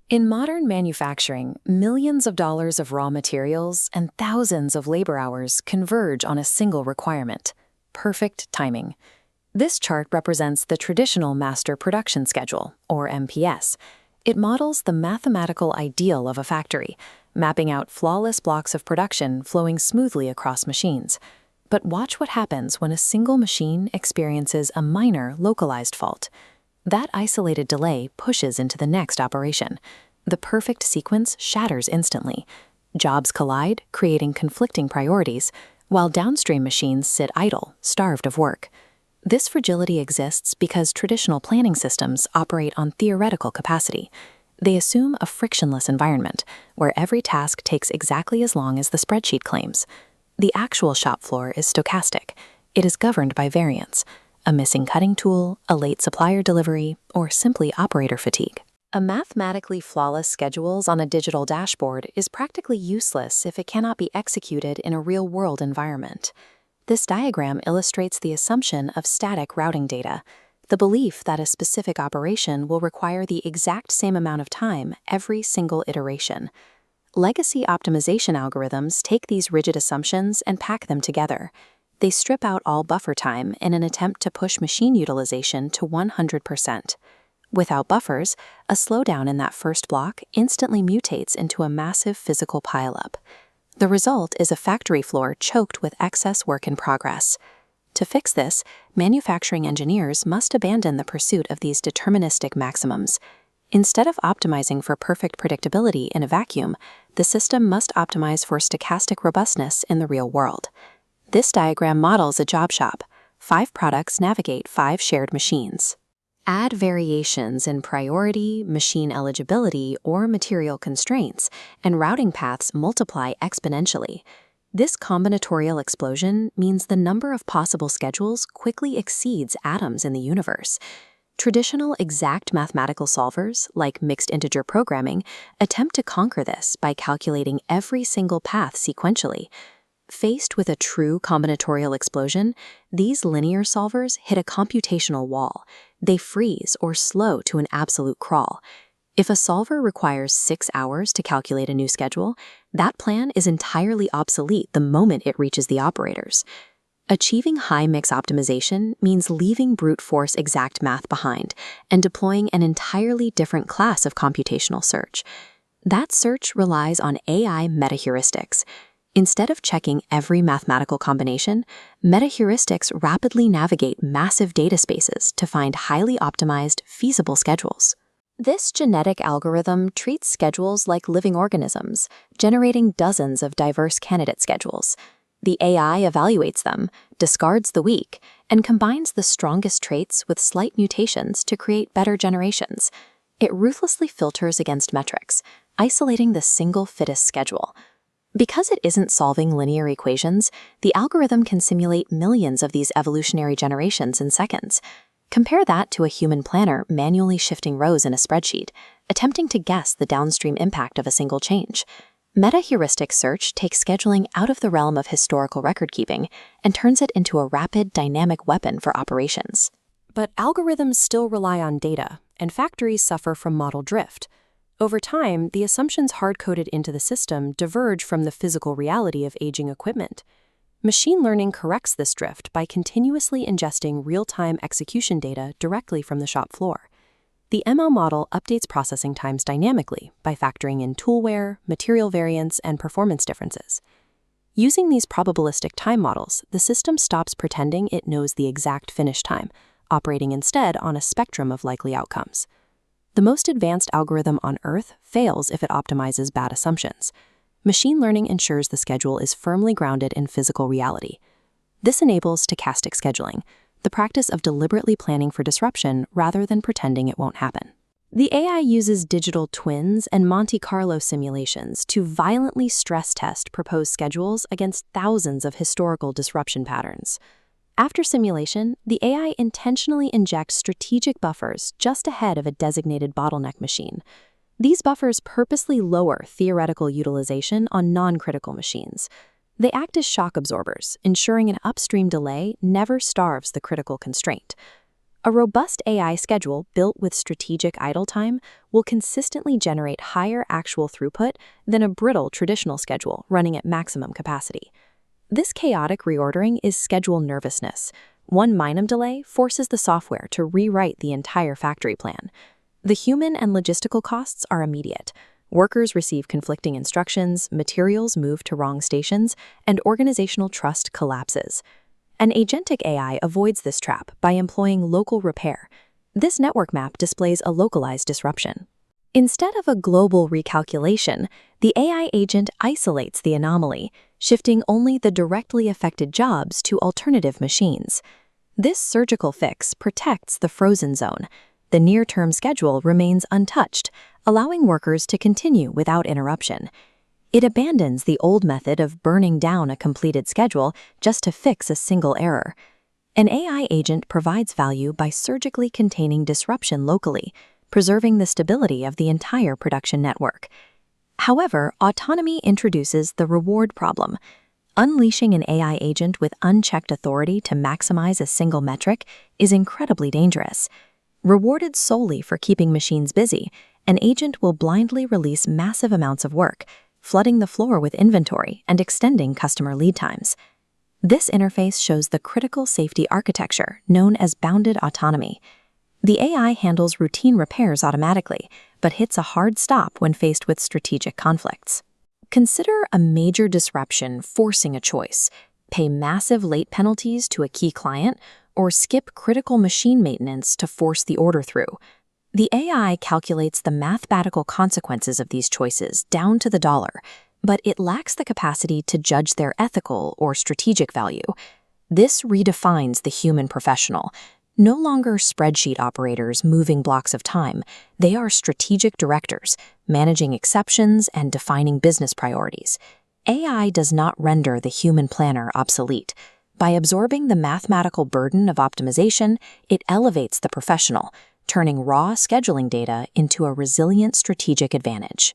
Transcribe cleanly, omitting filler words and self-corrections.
In modern manufacturing, millions of dollars of raw materials and thousands of labor hours converge on a single requirement: perfect timing. This chart represents the traditional master production schedule, or MPS. It models the mathematical ideal of a factory, mapping out flawless blocks of production flowing smoothly across machines. But watch what happens when a single machine experiences a minor, localized fault. That isolated delay pushes into the next operation. The perfect sequence shatters instantly. Jobs collide, creating conflicting priorities, while downstream machines sit idle, starved of work. This fragility exists because traditional planning systems operate on theoretical capacity. They assume a frictionless environment, where every task takes exactly as long as the spreadsheet claims. The actual shop floor is stochastic. It is governed by variance: a missing cutting tool, a late supplier delivery, or simply operator fatigue. A mathematically flawless schedule on a digital dashboard is practically useless if it cannot be executed in a real-world environment. This diagram illustrates the assumption of static routing data, the belief that a specific operation will require the exact same amount of time every single iteration. Legacy optimization algorithms take these rigid assumptions and pack them together. They strip out all buffer time in an attempt to push machine utilization to 100%. Without buffers, a slowdown in that first block instantly mutates into a massive physical pileup. The result is a factory floor choked with excess work in progress. To fix this, manufacturing engineers must abandon the pursuit of these deterministic maximums. Instead of optimizing for perfect predictability in a vacuum, the system must optimize for stochastic robustness in the real world. This diagram models a job shop. 5 products navigate 5 shared machines. Add variations in priority, machine eligibility, or material constraints, and routing paths multiply exponentially. This combinatorial explosion means the number of possible schedules quickly exceeds atoms in the universe. Traditional exact mathematical solvers, like mixed integer programming, attempt to conquer this by calculating every single path sequentially. Faced with a true combinatorial explosion, these linear solvers hit a computational wall. They freeze or slow to an absolute crawl. If a solver requires 6 hours to calculate a new schedule, that plan is entirely obsolete the moment it reaches the operators. Achieving high-mix optimization means leaving brute force exact math behind and deploying an entirely different class of computational search. That search relies on AI metaheuristics. Instead of checking every mathematical combination, metaheuristics rapidly navigate massive data spaces to find highly optimized, feasible schedules. This genetic algorithm treats schedules like living organisms, generating dozens of diverse candidate schedules. The AI evaluates them, discards the weak, and combines the strongest traits with slight mutations to create better generations. It ruthlessly filters against metrics, isolating the single fittest schedule. Because it isn't solving linear equations, the algorithm can simulate millions of these evolutionary generations in seconds. Compare that to a human planner manually shifting rows in a spreadsheet, attempting to guess the downstream impact of a single change. Meta-heuristic search takes scheduling out of the realm of historical record-keeping and turns it into a rapid, dynamic weapon for operations. But algorithms still rely on data, and factories suffer from model drift. Over time, the assumptions hard-coded into the system diverge from the physical reality of aging equipment. Machine learning corrects this drift by continuously ingesting real-time execution data directly from the shop floor. The ML model updates processing times dynamically by factoring in tool wear, material variance, and performance differences. Using these probabilistic time models, the system stops pretending it knows the exact finish time, operating instead on a spectrum of likely outcomes. The most advanced algorithm on Earth fails if it optimizes bad assumptions. Machine learning ensures the schedule is firmly grounded in physical reality. This enables stochastic scheduling, the practice of deliberately planning for disruption rather than pretending it won't happen. The AI uses digital twins and Monte Carlo simulations to violently stress test proposed schedules against thousands of historical disruption patterns. After simulation, the AI intentionally injects strategic buffers just ahead of a designated bottleneck machine. These buffers purposely lower theoretical utilization on non-critical machines. They act as shock absorbers, ensuring an upstream delay never starves the critical constraint. A robust AI schedule built with strategic idle time will consistently generate higher actual throughput than a brittle traditional schedule running at maximum capacity. This chaotic reordering is schedule nervousness. One minimum delay forces the software to rewrite the entire factory plan. The human and logistical costs are immediate. Workers receive conflicting instructions, materials move to wrong stations, and organizational trust collapses. An agentic AI avoids this trap by employing local repair. This network map displays a localized disruption. Instead of a global recalculation, the AI agent isolates the anomaly, shifting only the directly affected jobs to alternative machines. This surgical fix protects the frozen zone. The near-term schedule remains untouched, allowing workers to continue without interruption. It abandons the old method of burning down a completed schedule just to fix a single error. An AI agent provides value by surgically containing disruption locally, preserving the stability of the entire production network. However, autonomy introduces the reward problem. Unleashing an AI agent with unchecked authority to maximize a single metric is incredibly dangerous. Rewarded solely for keeping machines busy, an agent will blindly release massive amounts of work, flooding the floor with inventory and extending customer lead times. This interface shows the critical safety architecture known as bounded autonomy. The AI handles routine repairs automatically, but hits a hard stop when faced with strategic conflicts. Consider a major disruption forcing a choice: pay massive late penalties to a key client, or skip critical machine maintenance to force the order through. The AI calculates the mathematical consequences of these choices down to the dollar, but it lacks the capacity to judge their ethical or strategic value. This redefines the human professional. No longer spreadsheet operators moving blocks of time, they are strategic directors, managing exceptions and defining business priorities. AI does not render the human planner obsolete. By absorbing the mathematical burden of optimization, it elevates the professional, turning raw scheduling data into a resilient strategic advantage.